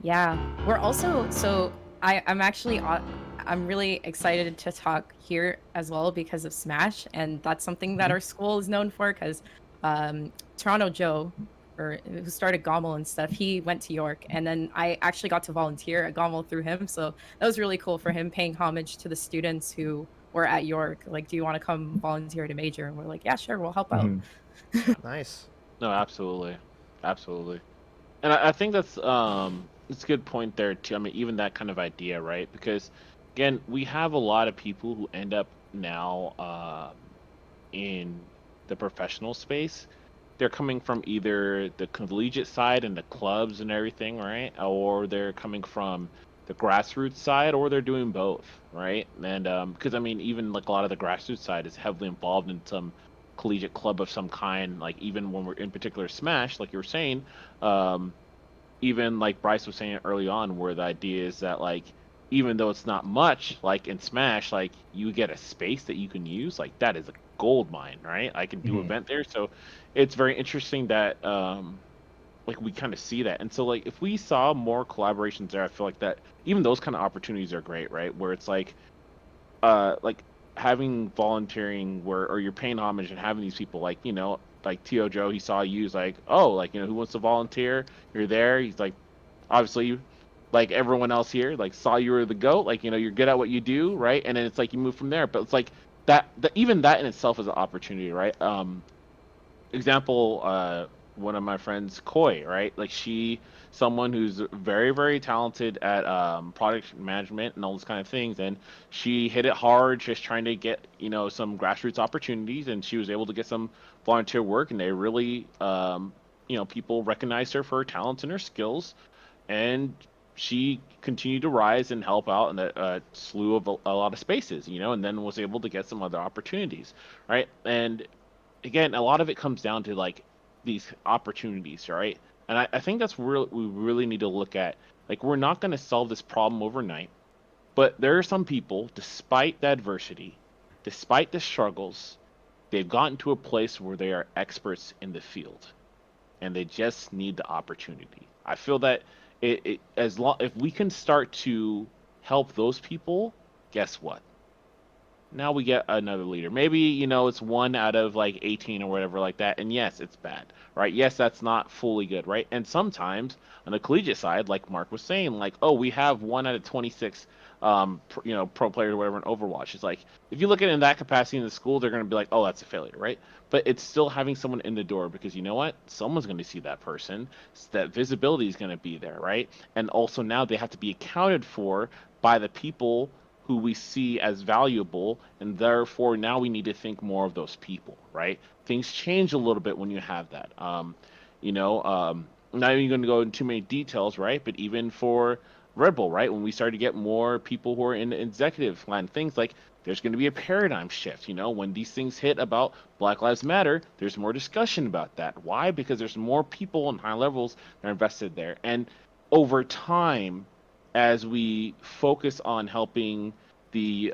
Yeah, we're also so I'm actually I'm really excited to talk here as well because of Smash, and that's something that Mhm. our school is known for. Because Toronto Joe, or who started Gommel and stuff, he went to York, and then I actually got to volunteer at Gommel through him, so that was really cool for him paying homage to the students who were at York. Like, do you want to come volunteer at a major? And we're like, yeah, sure, we'll help out. Mhm. Nice. No, absolutely, absolutely. And I think that's a good point there too. I mean, even that kind of idea, right? Because again, we have a lot of people who end up now in the professional space. They're coming from either the collegiate side and the clubs and everything, right? Or they're coming from the grassroots side, or they're doing both, right? And because I mean, even like a lot of the grassroots side is heavily involved in some collegiate club of some kind. Like even when we're in particular Smash, like you were saying, um, even like Bryce was saying early on, where the idea is that like even though it's not much, like in Smash, like you get a space that you can use, like that is a gold mine, right? I can do Mhm. event there, so it's very interesting that like we kind of see that, and so like if we saw more collaborations there, I feel like that even those kind of opportunities are great, right? Where it's like having volunteering where or you're paying homage and having these people like like Tio Joe, he saw you, he's like, oh, like who wants to volunteer, you're there, he's like, obviously like everyone else here like saw you were the goat, like you're good at what you do, right? And then it's like you move from there, but it's like that even that in itself is an opportunity, right? Example, one of my friends, Koi, right? Like she, someone who's very, very talented at product management and all those kind of things, and she hit it hard, just trying to get some grassroots opportunities, and she was able to get some volunteer work, and they really, people recognized her for her talents and her skills, and she continued to rise and help out in a slew of a lot of spaces, and then was able to get some other opportunities, right? And again, a lot of it comes down to like these opportunities, right? And I think that's real. We really need to look at like we're not going to solve this problem overnight, but there are some people, despite the adversity, despite the struggles, they've gotten to a place where they are experts in the field, and they just need the opportunity. I feel that as long if we can start to help those people, guess what? Now we get another leader. Maybe, it's one out of like 18 or whatever like that. And yes, it's bad, right? Yes, that's not fully good, right? And sometimes on the collegiate side, like Mark was saying, like, oh, we have one out of 26, pro players or whatever in Overwatch. It's like, if you look at it in that capacity in the school, they're going to be like, oh, that's a failure, right? But it's still having someone in the door because you know what? Someone's going to see that person. That visibility is going to be there, right? And also now they have to be accounted for by the people who we see as valuable, and therefore now we need to think more of those people, right? Things change a little bit when you have that. Not even going to go into too many details, right? But even for Red Bull, right? When we start to get more people who are in the executive line, things like there's going to be a paradigm shift. When these things hit about Black Lives Matter, there's more discussion about that. Why? Because there's more people on high levels that are invested there. And over time, as we focus on helping the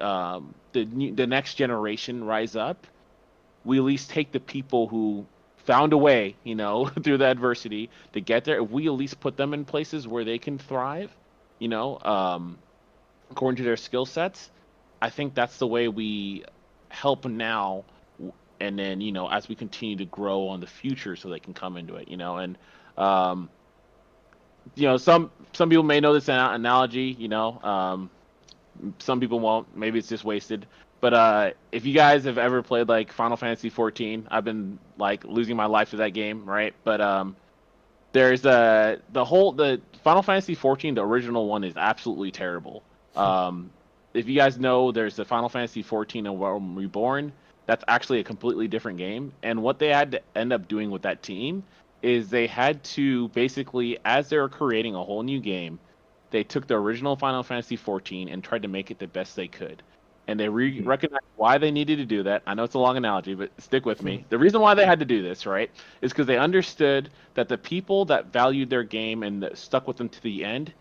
next generation rise up, we at least take the people who found a way, through the adversity to get there. If we at least put them in places where they can thrive, you know, um, according to their skill sets, I think that's the way we help now, and then as we continue to grow on the future, so they can come into it, and um, some people may know this analogy, some people won't. Maybe it's just wasted. But if you guys have ever played like Final Fantasy 14, I've been like losing my life to that game, right? But there's the Final Fantasy 14, the original one is absolutely terrible. Um, if you guys know, there's the Final Fantasy 14 and Realm Reborn. That's actually a completely different game. And what they had to end up doing with that team is they had to basically, as they were creating a whole new game, they took the original Final Fantasy 14 and tried to make it the best they could. And they recognized why they needed to do that. I know it's a long analogy, but stick with me. The reason why they had to do this, right, is because they understood that the people that valued their game and that stuck with them to the end,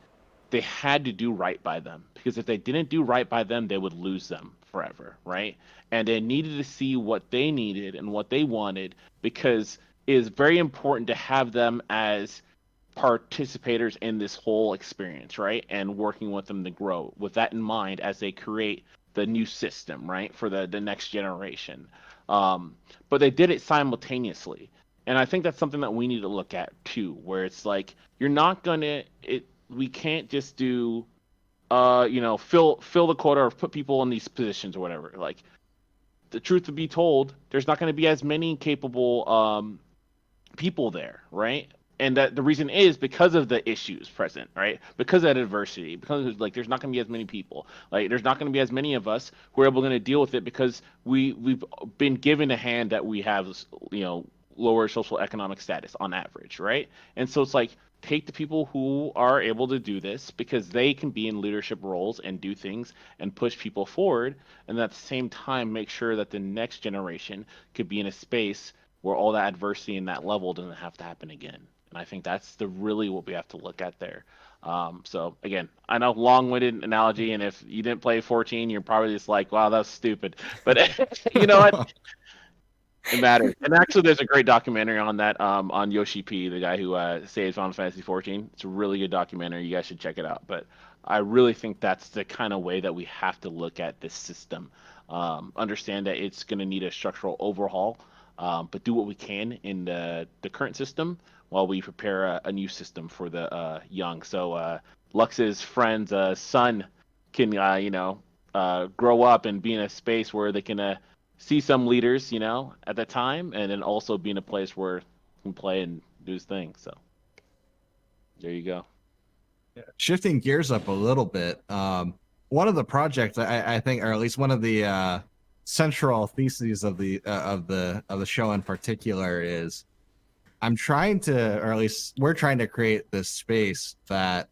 they had to do right by them. Because if they didn't do right by them, they would lose them forever, right? And they needed to see what they needed and what they wanted because it is very important to have them as participators in this whole experience, right? And working with them to grow with that in mind as they create the new system, right, for the next generation. But they did it simultaneously. And I think that's something that we need to look at too, where it's like you're not gonna it we can't just do fill the quota or put people in these positions or whatever. Like the truth to be told, there's not going to be as many capable people there, right? And that the reason is because of the issues present, right? Because of that adversity, because like there's not going to be as many people, like there's not going to be as many of us who are able to deal with it because we've been given a hand that we have, lower social economic status on average, right? And so it's like take the people who are able to do this because they can be in leadership roles and do things and push people forward, and at the same time make sure that the next generation could be in a space where all that adversity in that level doesn't have to happen again. And I think that's the really what we have to look at there. So again, I know long-winded analogy, and if you didn't play 14, you're probably just like, "Wow, that's stupid." But you know what? It matters. And actually, there's a great documentary on that on Yoshi P, the guy who saved Final Fantasy 14. It's a really good documentary. You guys should check it out. But I really think that's the kind of way that we have to look at this system. Understand that it's going to need a structural overhaul, but do what we can in the current system while we prepare a new system for the young. So Lux's friend's son can, grow up and be in a space where they can see some leaders, at the time, and then also be in a place where he can play and do his thing. So there you go. Shifting gears up a little bit, one of the projects I think, or at least one of the central theses of the show in particular is I'm trying to, or at least we're trying to create this space that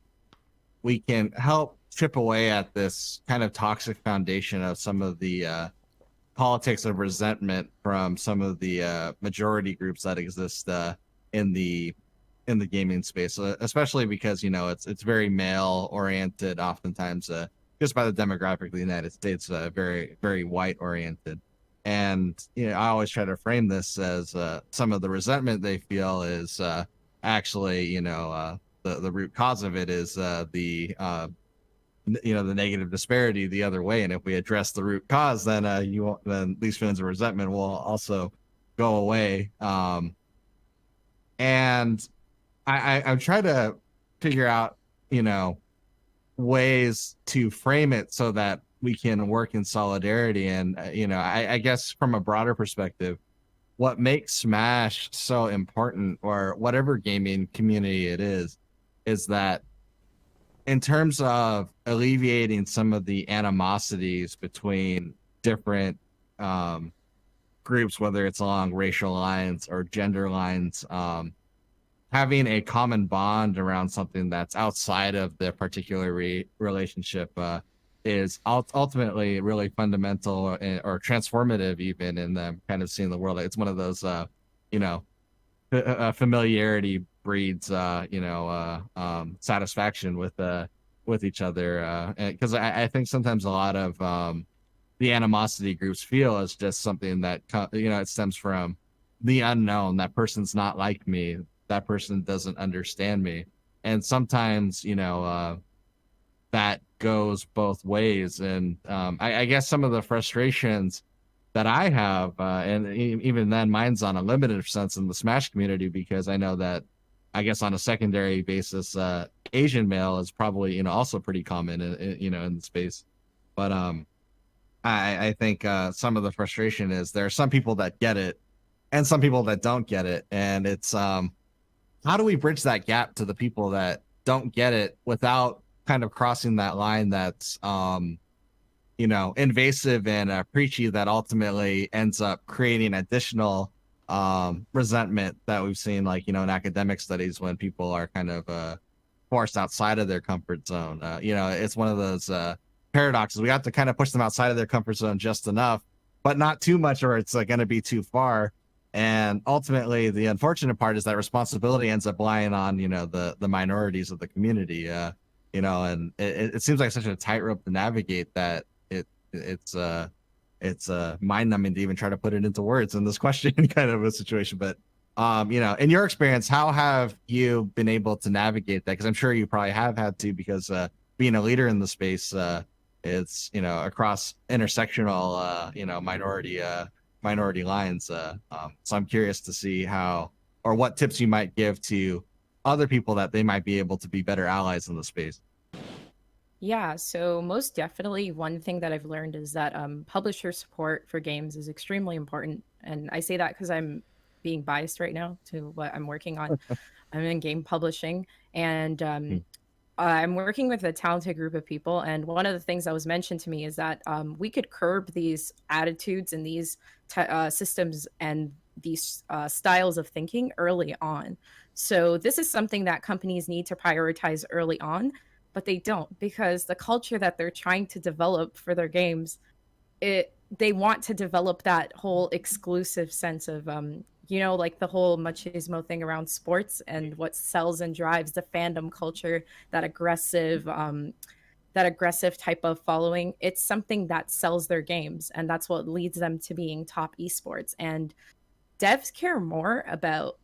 we can help chip away at this kind of toxic foundation of some of the politics of resentment from some of the majority groups that exist in the gaming space, especially because it's very male oriented, oftentimes just by the demographic of the United States, very very white oriented. And I always try to frame this as some of the resentment they feel is actually the root cause of it is the negative disparity the other way. And if we address the root cause, then then these feelings of resentment will also go away. And I'm trying to figure out ways to frame it so that we can work in solidarity. And I guess from a broader perspective, what makes Smash so important, or whatever gaming community it is that in terms of alleviating some of the animosities between different groups, whether it's along racial lines or gender lines, having a common bond around something that's outside of the particular relationship is ultimately really fundamental or transformative, even in them kind of seeing the world. It's one of those, familiarity breeds, satisfaction with each other. Because I think sometimes a lot of the animosity groups feel is just something that it stems from the unknown. That person's not like me. That person doesn't understand me. And sometimes that goes both ways. And I guess some of the frustrations that I have, and even then mine's on a limited sense in the Smash community, because I know that I guess on a secondary basis, Asian male is probably also pretty common in the space. But I think some of the frustration is there are some people that get it and some people that don't get it, and it's how do we bridge that gap to the people that don't get it without kind of crossing that line that's invasive and preachy, that ultimately ends up creating additional resentment that we've seen, like in academic studies, when people are kind of forced outside of their comfort zone. It's one of those paradoxes. We have to kind of push them outside of their comfort zone just enough, but not too much, or it's going to be too far. And ultimately, the unfortunate part is that responsibility ends up lying on the minorities of the community. And it seems like such a tightrope to navigate that it's mind numbing to even try to put it into words in this question kind of a situation. But In your experience, how have you been able to navigate that? Because I'm sure you probably have had to, because being a leader in the space, it's across intersectional, minority lines. So I'm curious to see how or what tips you might give to other people that they might be able to be better allies in the space. Yeah, so most definitely one thing that I've learned is that publisher support for games is extremely important. And I say that because I'm being biased right now to what I'm working on. I'm in game publishing, and Hmm. I'm working with a talented group of people. And one of the things that was mentioned to me is that we could curb these attitudes and these systems and these styles of thinking early on. So, this is something that companies need to prioritize early on, but they don't, because the culture that they're trying to develop for their games, they want to develop that whole exclusive sense of like the whole machismo thing around sports and what sells and drives the fandom culture, that aggressive type of following. It's something that sells their games, and that's what leads them to being top esports. And devs care more about,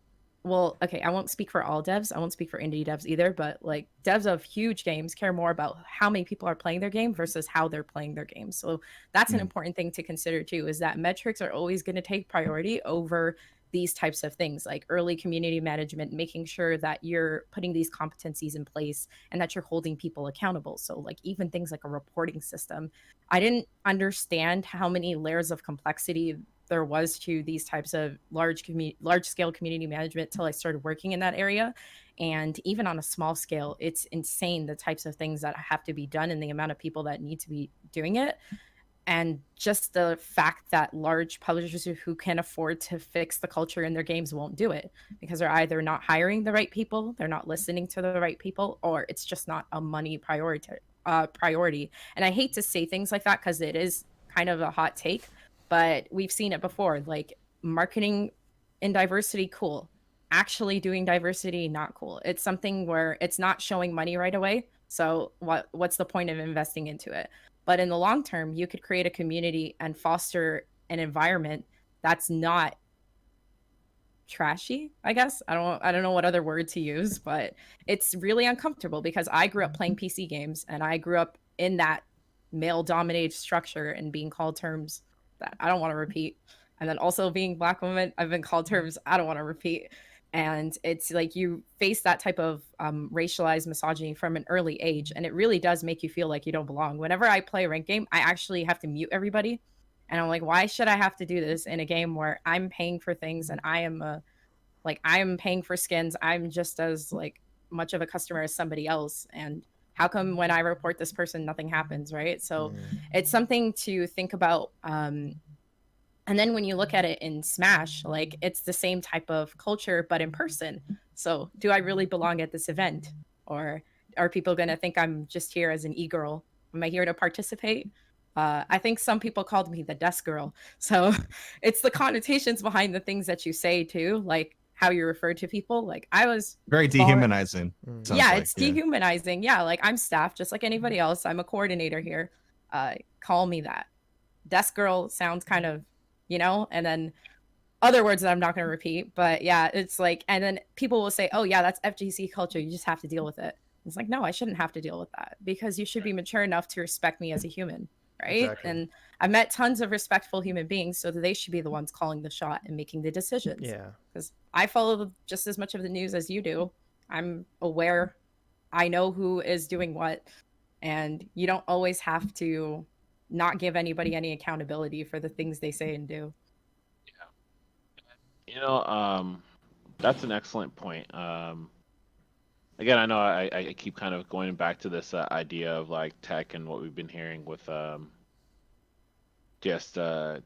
well, okay, I won't speak for all devs, I won't speak for indie devs either, but like devs of huge games care more about how many people are playing their game versus how they're playing their game. So that's an Mm. important thing to consider too, is that metrics are always going to take priority over these types of things, like early community management, making sure that you're putting these competencies in place and that you're holding people accountable. So like even things like a reporting system, I didn't understand how many layers of complexity there was to these types of large scale community management till I started working in that area. And even on a small scale, it's insane the types of things that have to be done and the amount of people that need to be doing it. And just the fact that large publishers who can afford to fix the culture in their games won't do it, because they're either not hiring the right people, they're not listening to the right people, or it's just not a money priority. And I hate to say things like that because it is kind of a hot take, but we've seen it before. Like marketing in diversity, cool. Actually doing diversity, not cool. It's something where it's not showing money right away. So what's the point of investing into it? But in the long term, you could create a community and foster an environment that's not trashy, I guess. I don't know what other word to use, but it's really uncomfortable because I grew up playing PC games and I grew up in that male dominated structure and being called terms that I don't want to repeat. And then also being black woman, I've been called terms I don't want to repeat. And it's like you face that type of racialized misogyny from an early age, and it really does make you feel like you don't belong. Whenever I play a ranked game, I actually have to mute everybody, and I'm like, why should I have to do this in a game where I'm paying for things and I'm paying for skins. I'm just as like much of a customer as somebody else. And how come when I report this person, nothing happens, right? So it's something to think about. And then when you look at it in Smash, like it's the same type of culture, but in person. So do I really belong at this event? Or are people going to think I'm just here as an e-girl? Am I here to participate? I think some people called me the desk girl. So it's the connotations behind the things that you say too, like how you refer to people. Like I was Very bar- dehumanizing. Sounds yeah, like, it's yeah. dehumanizing. Yeah, like I'm staff just like anybody else. I'm a coordinator here. Call me that. Desk girl sounds kind of, and then other words that I'm not going to repeat. But yeah, it's like, and then people will say, oh, yeah, that's FGC culture. You just have to deal with it. It's like, no, I shouldn't have to deal with that because you should be mature enough to respect me as a human. Right. Exactly. And I've met tons of respectful human beings, so that they should be the ones calling the shot and making the decisions. Yeah. Because I follow just as much of the news as you do. I'm aware. I know who is doing what. And you don't always have to not give anybody any accountability for the things they say and do. You know, that's an excellent point. Again, I know I keep kind of going back to this idea of like tech and what we've been hearing with just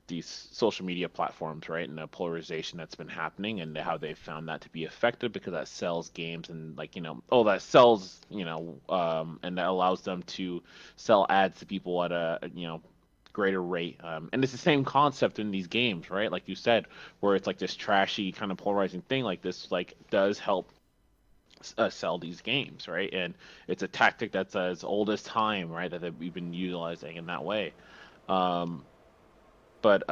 these social media platforms, right? And the polarization that's been happening and how they found that to be effective because that sells games and like, that sells, and that allows them to sell ads to people at a, greater rate. And it's the same concept in these games, right? Like you said, where it's like this trashy kind of polarizing thing like this, like does help sell these games, right? And it's a tactic that's as old as time, right? That we've been utilizing in that way. Um, but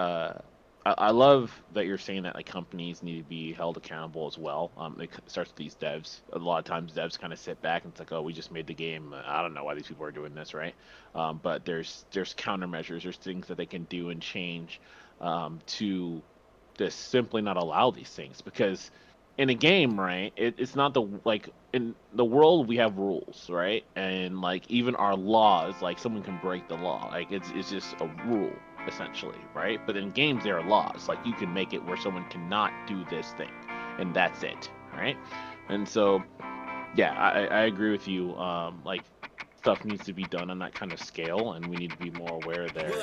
I love that you're saying that like companies need to be held accountable as well. It starts with these devs. A lot of times devs kind of sit back and it's like, oh, we just made the game. I don't know why these people are doing this, right? But there's countermeasures. There's things that they can do and change to just simply not allow these things because in a game, right? It's not the like in the world we have rules, right? And like even our laws, like someone can break the law. Like it's just a rule essentially, right? But in games there are laws. Like you can make it where someone cannot do this thing, and that's it, right? And so yeah, I agree with you. Like stuff needs to be done on that kind of scale, and we need to be more aware there.